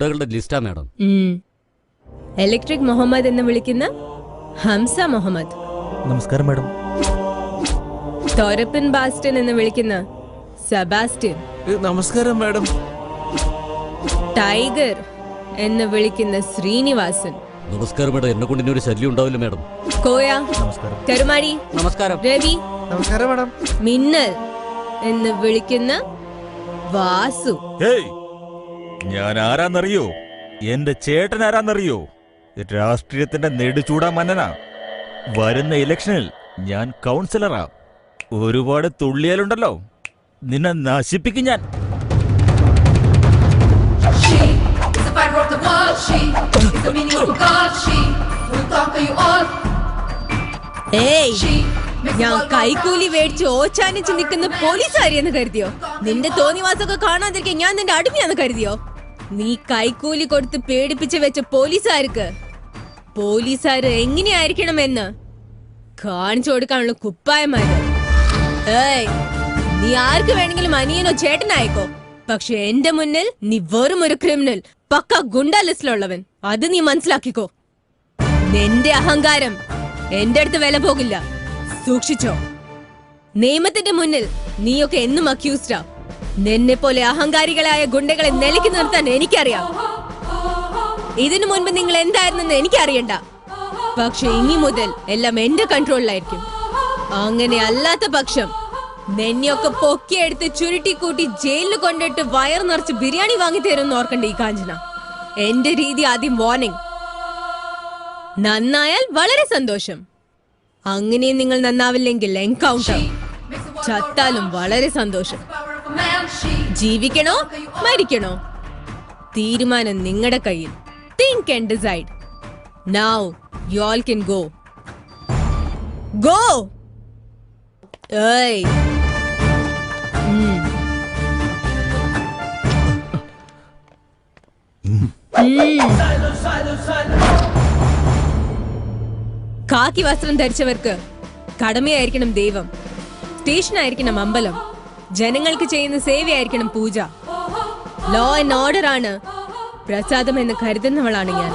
ലിസ്റ്റാ madam. Electric Muhammad എന്ന് വിളിക്കുന്ന ഹംസ മുഹമ്മദ്. നമസ്കാരം മാഡം. തോരപ്പൻ ബാസ്റ്റൻ എന്ന് വിളിക്കുന്ന സെബാസ്റ്റ്യൻ. നമസ്കാരം മാഡം. ടൈഗർ എന്ന് വിളിക്കുന്ന ശ്രീനിവാസൻ. നമസ്കാരം മാഡം. എന്നെ കൊണ്ട് ഇനി ഒരു ശല്യം ഉണ്ടാവില്ല മാഡം. കോയ. നമസ്കാരം. കരുമാടി. നമസ്കാരം. രവി. നമസ്കാരം മാഡം. മിന്നൽ എന്ന് വിളിക്കുന്ന വാസു. ഞാൻ ആരാന്നറിയോ? എന്റെ ചേട്ടൻ ആരാന്നറിയോ? രാഷ്ട്രീയത്തിന്റെ നെടുചൂടാ മന്നനാ. വരുന്ന ഇലക്ഷനിൽ ഞാൻ കൗൺസിലറാ. ഒരുപാട് തുള്ളിയാലുണ്ടല്ലോ, നിന്നെ നശിപ്പിക്കും ഞാൻ. ഞാൻ കൈക്കൂലി മേടിച്ച് ഓച്ചാനിച്ച് നിൽക്കുന്ന പോലീസുകാരിയെന്ന് കരുതിയോ? നിന്റെ തോന്നിവാസൊക്കെ കാണാതിരിക്കാൻ ഞാൻ നിന്റെ അടിമയാന്ന് കരുതിയോ? നീ കൈക്കൂലി കൊടുത്ത് പേടിപ്പിച്ച് വെച്ച പോലീസുകാര് എങ്ങനെയായിരിക്കണമെന്ന് കാണിച്ചു കൊടുക്കാനുള്ള കുപ്പായമാര്. നീ ആർക്ക് വേണമെങ്കിലും അനിയനോ ചേട്ടനായിക്കോ, പക്ഷെ എന്റെ മുന്നിൽ നീ വെറും ഒരു ക്രിമിനൽ, പക്ക ഗുണ്ടാ ലിസ്റ്റിലുള്ളവൻ. അത് നീ മനസ്സിലാക്കിക്കോ. നിന്റെ അഹങ്കാരം എന്റെ അടുത്ത് വില പോകില്ല, സൂക്ഷിച്ചോ. നിയമത്തിന്റെ മുന്നിൽ നീയൊക്കെ എന്നും അക്യൂസ്ഡാ. നിന്നെ പോലെ അഹങ്കാരികളായ ഗുണ്ടകളെ നിലയ്ക്ക് നിർത്താൻ എനിക്കറിയാം. ഇതിനു മുൻപ് നിങ്ങൾ എന്തായിരുന്നെന്ന് എനിക്കറിയണ്ട, പക്ഷെ ഇനി മുതൽ എല്ലാം എന്റെ കൺട്രോളിലായിരിക്കും. അങ്ങനെ അല്ലാത്ത പക്ഷം നിന്നെയൊക്കെ പൊക്കിയെടുത്ത് ചുരുട്ടിക്കൂട്ടി ജയിലിൽ കൊണ്ടിട്ട് വയർ നിറച്ച് ബിരിയാണി വാങ്ങി തരുമെന്ന് ഓർക്കണ്ട ഈ കാഞ്ചന. എന്റെ രീതി ആദ്യം വാർണിംഗ്. നന്നായാൽ വളരെ സന്തോഷം. അങ്ങനെയും നിങ്ങൾ നന്നാവില്ലെങ്കിൽ എൻകൗണ്ടർ. ചത്താലും വളരെ സന്തോഷം. ജീവിക്കണോ മരിക്കണോ തീരുമാനം നിങ്ങളുടെ കയ്യിൽ. Think and decide. Now you all can go. Go! Hey. കാക്കി വസ്ത്രം ധരിച്ചവർക്ക് കടമയായിരിക്കണം ദൈവം, സ്റ്റേഷനായിരിക്കണം അമ്പലം, ജനങ്ങൾക്ക് ചെയ്യുന്ന സേവയായിരിക്കണം പൂജ. ലോ ആൻഡ് ഓർഡർ ആണ് പ്രസാദം എന്ന് കരുതുന്നവളാണ് ഞാൻ.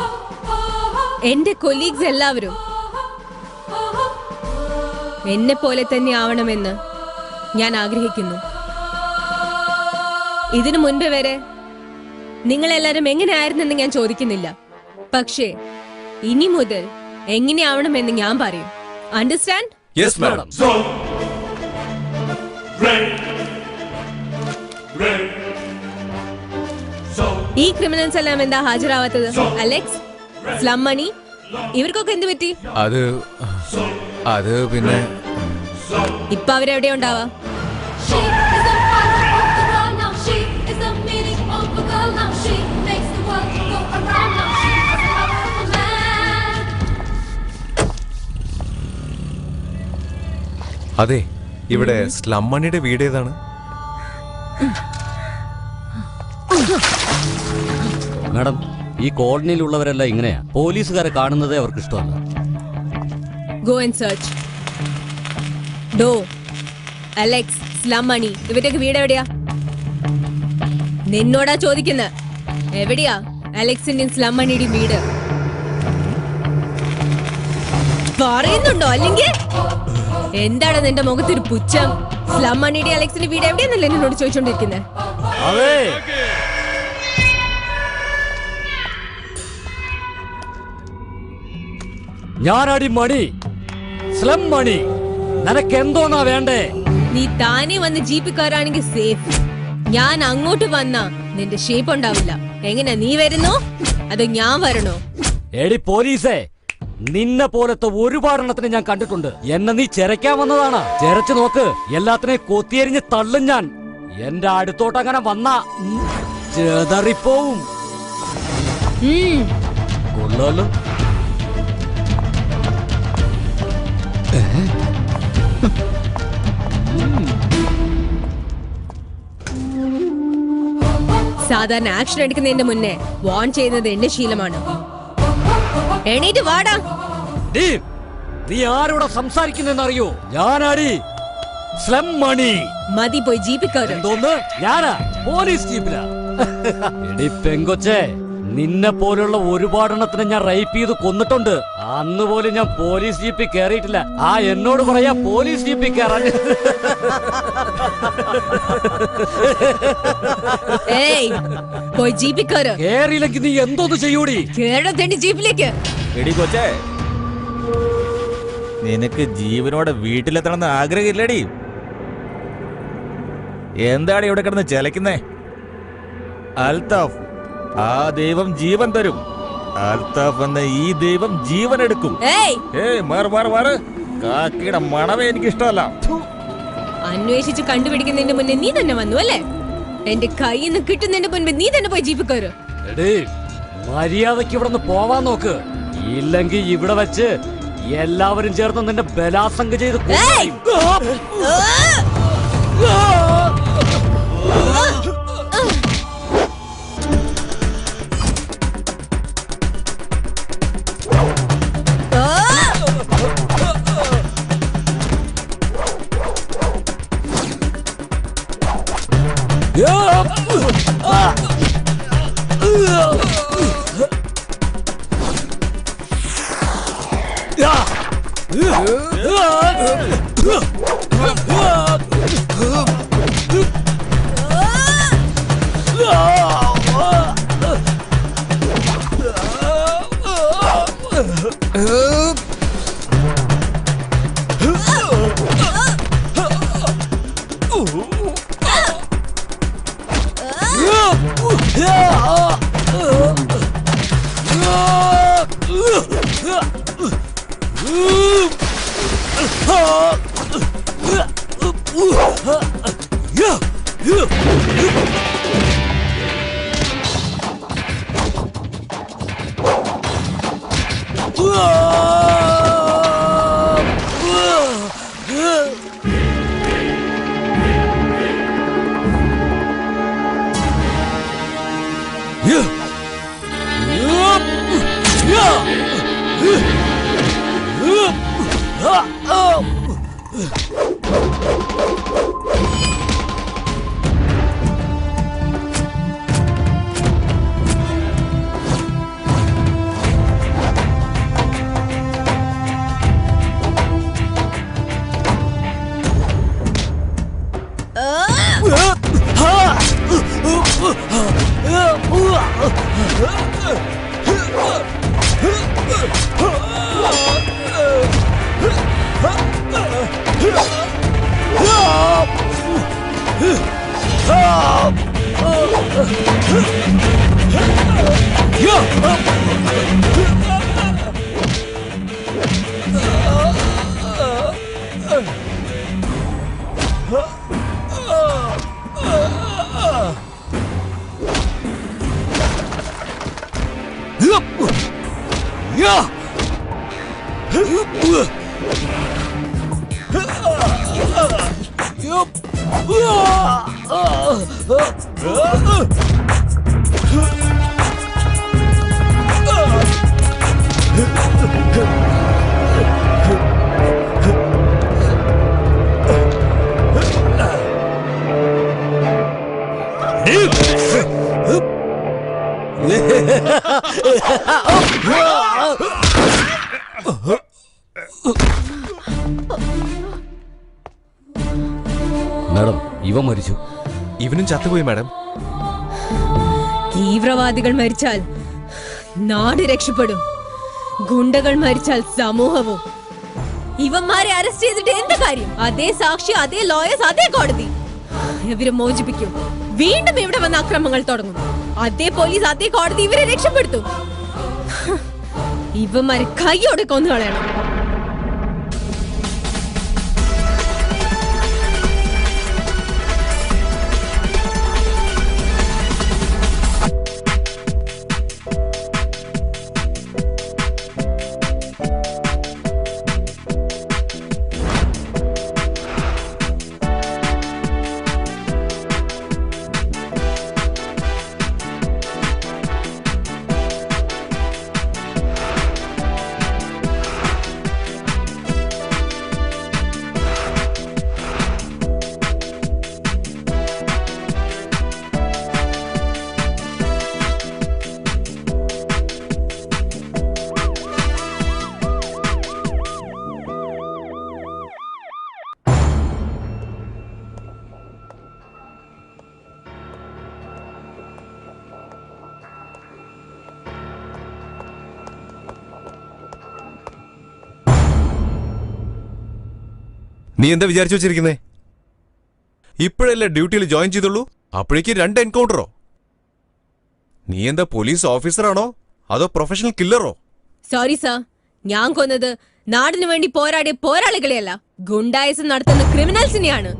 എന്റെ കൊലീഗ്സ് എല്ലാവരും എന്നെ പോലെ തന്നെ ആവണമെന്ന് ഞാൻ ആഗ്രഹിക്കുന്നു. ഇതിനു മുൻപ് വരെ നിങ്ങളെല്ലാരും എങ്ങനെയായിരുന്നെന്ന് ഞാൻ ചോദിക്കുന്നില്ല, പക്ഷേ ഇനി മുതൽ എങ്ങനെയാവണമെന്ന് ഞാൻ പറയും. അണ്ടർസ്റ്റാൻഡ്? Yes madam. ഈ ക്രിമിനൽസ് എല്ലാം എന്താ ഹാജരാവാത്തത്? അലക്സ്, സ്ലം മണി, ഇവർക്കൊക്കെ എന്ത് പറ്റി? അത് പിന്നെ ഇപ്പൊ അവരെവിടെ ഉണ്ടാവാ? അതെ, ഇവിടെ സ്ലം മണിയുടെ വീട് ഏതാണ്? മാഡം, ഈ കോളനിയിലുള്ളവരെല്ലാം ഇങ്ങനെയാ. പോലീസുകാരെ കാണുന്നതേ അവർക്ക് ഇഷ്ടമല്ല. Go and search. ഡോ, അലക്സ്, സ്ലം മണി, ഇവരുടെയൊക്കെ വീട് എവിടെയാ? നിന്നോടാ ചോദിക്കുന്നത്. എവിടെയാ അലക്സിന്റെയും സ്ലം മണിയുടെയും വീട്? പറയുന്നുണ്ടോ? അല്ലെങ്കിൽ എന്താണ് നിന്റെ മുഖത്തൊരു പുച്ഛം? സ്ലം മണിയുടെ അലക്സിന്റെ വീട് എവിടെയാന്നല്ലേ എന്നോട് ചോദിച്ചോണ്ടിരിക്കുന്നത്? ഞാനടി മണി, സ്ലം മണി. നിനക്ക് എന്തോന്നാ വേണ്ടേ? നീ താനെ വന്ന് ജീപ്പിൽ കയറാണെങ്കിൽ സേഫ്. ഞാൻ അങ്ങോട്ട് വന്നാ നിന്റെ ഷേപ്പ് ഉണ്ടാവില്ല. എങ്ങനെ നീ വരുന്നോ അതോ ഞാൻ വരണോ? എടി പോലീസേ, നിന്നെ പോലത്തെ ഒരുപാടെണ്ണത്തിന് ഞാൻ കണ്ടിട്ടുണ്ട്. എന്നെ നീ ചെരക്കാൻ വന്നതാണ്. ചെരച്ചു നോക്ക്, എല്ലാത്തിനെയും കൊത്തിയെരിഞ്ഞ് തള്ളും ഞാൻ. എന്റെ അടുത്തോട്ട് അങ്ങനെ വന്നാ ചെതറിപ്പോവും. കൊള്ളാലോ. സാധാരണ ആക്ഷൻ എടുക്കുന്നതിന്റെ മുന്നേ വാൺ ചെയ്യുന്നത് എന്റെ ശീലമാണ്. എണീറ്റ് വാടാ. നീ ആരോടെ സംസാരിക്കുന്നറിയോ? ഞാനാടി സ്ലം മണി. മതി, പോയി ജീപ്പിൽ കയറും. എന്തോന്ന്? ഞാനാ പോലീസ് ജീപ്പിലാ. എടി പെങ്കൊച്ചേ, നിന്നെ പോലുള്ള ഒരുപാടെണ്ണത്തിനെ ഞാൻ റേപ്പ് ചെയ്ത് കൊന്നിട്ടുണ്ട്. അന്ന് പോലും ഞാൻ പോലീസ് ജീപ്പിൽ കയറിയിട്ടില്ല. എന്നോട് പറയാ പോലീസ് ജീപ്പിൽ കയറാൻ. പോയി ജീപ്പിൽ കയറ്. കേറിയില്ലെങ്കിൽ നീ എന്തോന്ന് ചെയ്യൂടി? കേരളത്തിന്റെ ജീപ്പിലേക്ക്. എടി കൊച്ചേ, നിനക്ക് ജീവനോടെ വീട്ടിലെത്തണമെന്ന് ആഗ്രഹമില്ലടി? എന്താണ് ഇവിടെ കിടന്ന് ചെലക്കുന്നേ? അൽത്താഫ്, ആ ദൈവം ജീവൻ തരും. അൽത്താഫ് എന്ന ഈ ദൈവം ജീവൻ എടുക്കും. മാറ്. കാക്കിയുടെ മണവേ എനിക്ക് ഇഷ്ടമല്ല. അന്വേഷിച്ച് കണ്ടുപിടിക്കുന്നതിന്റെ മുന്നേ നീ തന്നെ വന്നു അല്ലേ? എന്റെ കയ്യിൽ നിന്ന് കിട്ടുന്നതിന്റെ മുൻപ് നീ തന്നെ പോയി ജീപ്പിൽ കയറ്. മര്യാദക്ക് ഇവിടെ നിന്ന് പോവാൻ നോക്ക്. ഇല്ലെങ്കിൽ ഇവിടെ വെച്ച് എല്ലാവരും ചേർന്ന് നിന്റെ ബലാസംഗ ചെയ്ത് മാഡം, ഇവ മരിച്ചു. ഇവനും ചത്തുപോയി മാഡം. തീവ്രവാദികൾ മരിച്ചാൽ നാട് രക്ഷപ്പെടും, ഗുണ്ടകൾ മരിച്ചാൽ സമൂഹവും. ഇവന്മാരെ അറസ്റ്റ് ചെയ്തിട്ട് എന്ത് കാര്യം? അതേ സാക്ഷി, അതേ ലോയേഴ്സ്, അതേ കോടതി. ഇവരെ മോചിപ്പിക്കും. വീണ്ടും ഇവിടെ വന്ന അക്രമങ്ങൾ തുടങ്ങും. അതേ പോലീസ്, അതേ കോടതി ഇവരെ രക്ഷപ്പെടുത്തും. ഇവന്മാരെ കൈയോടെ കൊന്നു കളയണം. നീ എന്താ വിചാരിച്ചു വെച്ചിരിക്കുന്നേ? ഇപ്പോഴല്ലേ ഡ്യൂട്ടിയിൽ ജോയിൻ ചെയ്തുള്ളൂ, അപ്പോഴേക്ക് 2 എൻകൗണ്ടറോ? നീ എന്താ പോലീസ് ഓഫീസറാണോ അതോ പ്രൊഫഷണൽ കില്ലറോ? സോറി സർ, ഞാൻ കൊന്നത് നാടിനു വേണ്ടി പോരാടിയ പോരാളികളെയല്ല, ഗുണ്ടായിസം നടത്തുന്ന ക്രിമിനൽസിനെയാണ്.